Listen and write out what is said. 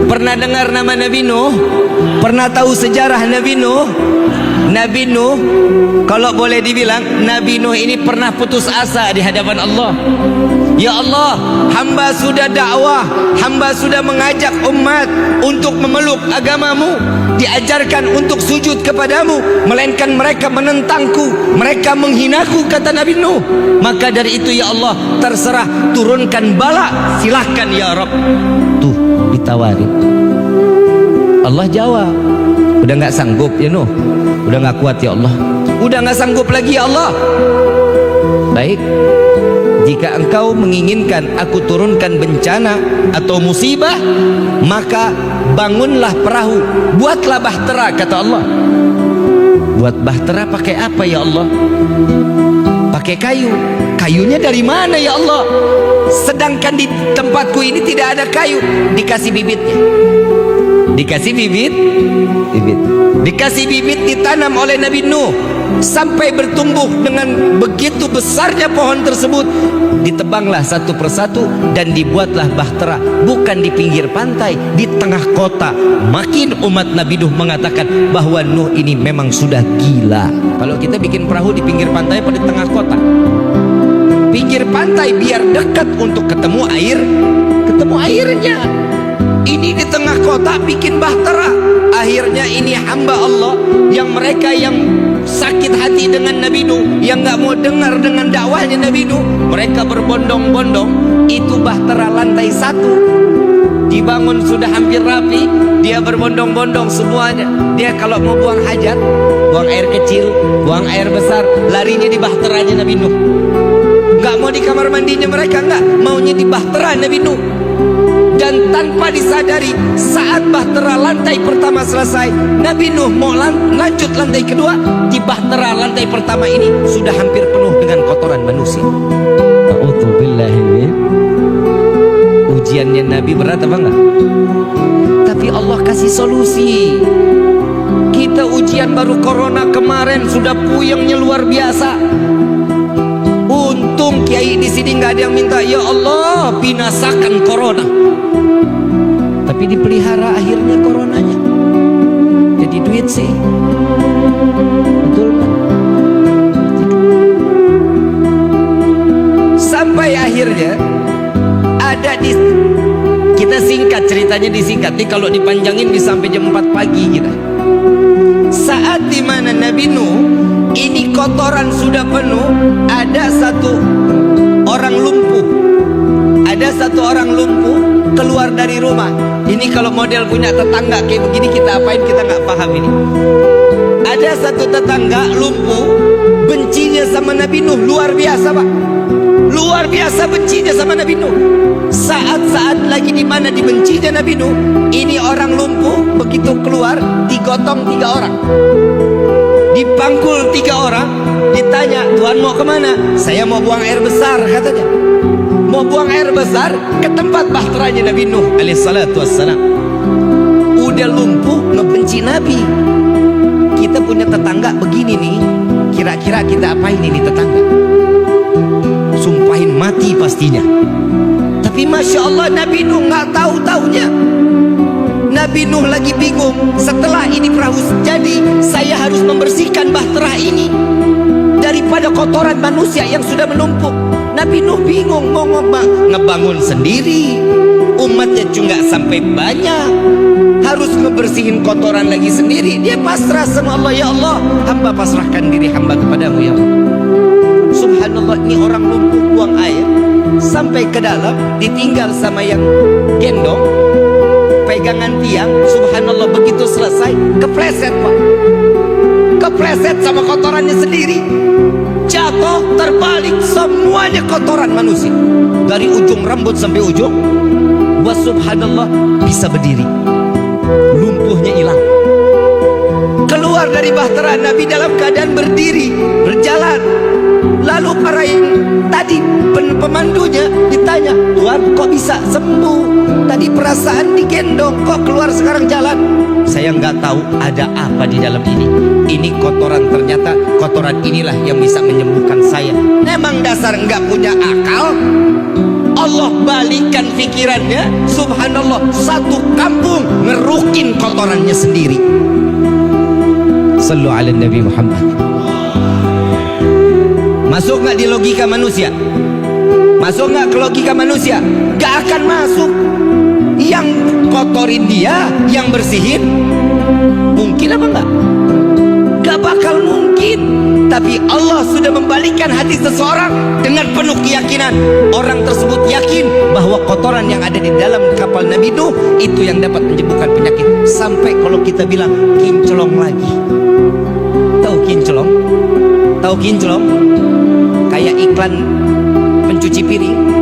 Pernah dengar nama Nabi Nuh? Pernah tahu sejarah Nabi Nuh? Nabi Nuh, kalau boleh dibilang, Nabi Nuh ini pernah putus asa di hadapan Allah. Ya Allah, hamba sudah dakwah, hamba sudah mengajak umat untuk memeluk agamamu, diajarkan untuk sujud kepadamu, melainkan mereka menentangku, mereka menghinaku, kata Nabi Nuh. Maka dari itu ya Allah, terserah, turunkan bala, silahkan ya Rabb. Tuh ditawarin, Allah jawab, udah gak sanggup ya Nuh, udah gak kuat ya Allah, udah gak sanggup lagi ya Allah. Baik, jika engkau menginginkan aku turunkan bencana atau musibah, maka bangunlah perahu, buatlah bahtera, kata Allah. Buat bahtera pakai apa ya Allah? Pakai kayu. Kayunya dari mana ya Allah? Sedangkan di tempatku ini tidak ada kayu. Dikasih bibitnya, dikasih bibit, dikasih bibit, ditanam oleh Nabi Nuh sampai bertumbuh dengan begitu besarnya pohon tersebut. Ditebanglah satu persatu dan dibuatlah bahtera, bukan di pinggir pantai, di tengah kota. Makin umat Nabi Nuh mengatakan bahwa Nuh ini memang sudah gila. Kalau kita bikin perahu di pinggir pantai atau di tengah kota? Pinggir pantai biar dekat untuk ketemu air, ketemu airnya. Ini di tengah kota bikin bahtera. Akhirnya ini hamba Allah yang mereka yang sakit hati dengan Nabi Nuh, yang gak mau dengar dengan dakwahnya Nabi Nuh, mereka berbondong-bondong. Itu bahtera lantai 1 dibangun sudah hampir rapi, dia berbondong-bondong semuanya. Dia kalau mau buang hajat, buang air kecil, buang air besar, larinya di bahteranya Nabi Nuh. Gak mau di kamar mandinya mereka, enggak, maunya di bahtera Nabi Nuh. Dan tanpa disadari, saat bahtera lantai pertama selesai, Nabi Nuh mau lanjut lantai kedua, di bahtera lantai pertama ini sudah hampir penuh dengan kotoran manusia. A'udzubillahi. Ujiannya Nabi berat apa enggak? Tapi Allah kasih solusi. Kita ujian baru corona kemarin sudah puyengnya luar biasa. Untung kiai di sini nggak ada yang minta ya Allah binasakan corona, tapi dipelihara akhirnya coronanya. Jadi duit sih, betul kan? Sampai akhirnya ada di, kita singkat ceritanya, disingkat nih, kalau dipanjangin bisa sampai jam 4 pagi kita. Saat dimana Nabi Nuh ini kotoran sudah penuh, ada satu orang lumpuh, ada satu orang lumpuh keluar dari rumah. Ini kalau model punya tetangga kayak begini kita apain, kita nggak paham ini. Ada satu tetangga lumpuh, bencinya sama Nabi Nuh luar biasa pak, luar biasa bencinya sama Nabi Nuh. Saat-saat lagi di mana dibencinya Nabi Nuh, ini orang lumpuh begitu keluar digotong 3 orang, dipangkul 3 orang, ditanya, Tuhan mau kemana? Saya mau buang air besar, katanya. Mau buang air besar ke tempat bahteranya Nabi Nuh alaihissalatu wassalam. Udah lumpuh ngebenci Nabi. Kita punya tetangga begini nih, kira-kira kita apain ini tetangga? Sumpahin mati pastinya. Tapi Masya Allah Nabi Nuh gak tahu-taunya. Nabi Nuh lagi bingung, setelah ini perahu jadi, saya harus membersihkan bahtera ini daripada kotoran manusia yang sudah menumpuk. Nabi Nuh bingung mau ngebangun sendiri, umatnya juga sampai banyak, harus ngebersihin kotoran lagi sendiri. Dia pasrah sama Allah, ya Allah hamba pasrahkan diri hamba kepadamu ya Allah. Subhanallah, ini orang lumpuh buang air sampai ke dalam, ditinggal sama yang gendong pegangan tiang. Subhanallah, begitu selesai kepleset pak, kepleset sama kotorannya sendiri, jatuh terbalik, semuanya kotoran manusia dari ujung rambut sampai ujung. Wa subhanallah, bisa berdiri, lumpuhnya hilang, keluar dari bahtera Nabi dalam keadaan berdiri, berjalan. Lalu para yang tadi pemandunya ditanya, Tuhan kok bisa sembuh? Tadi perasaan digendong, kok keluar sekarang jalan? Saya nggak tahu ada apa di dalam ini. Ini kotoran, ternyata kotoran inilah yang bisa menyembuhkan saya. Memang dasar nggak punya akal. Allah balikan fikirannya, subhanallah, satu kampung ngerukin kotorannya sendiri. Sallu ala Nabi Muhammad. Masuk nggak di logika manusia? Masuk nggak ke logika manusia? Gak akan masuk. Yang kotorin dia, yang bersihin, mungkin apa enggak? Gak bakal mungkin. Tapi Allah sudah membalikkan hati seseorang dengan penuh keyakinan. Orang tersebut yakin bahwa kotoran yang ada di dalam kapal Nabi Nuh itu yang dapat menyembuhkan penyakit. Sampai kalau kita bilang kinclong lagi. Tahu kinclong? Tahu kinclong? Kayak iklan pencuci piring.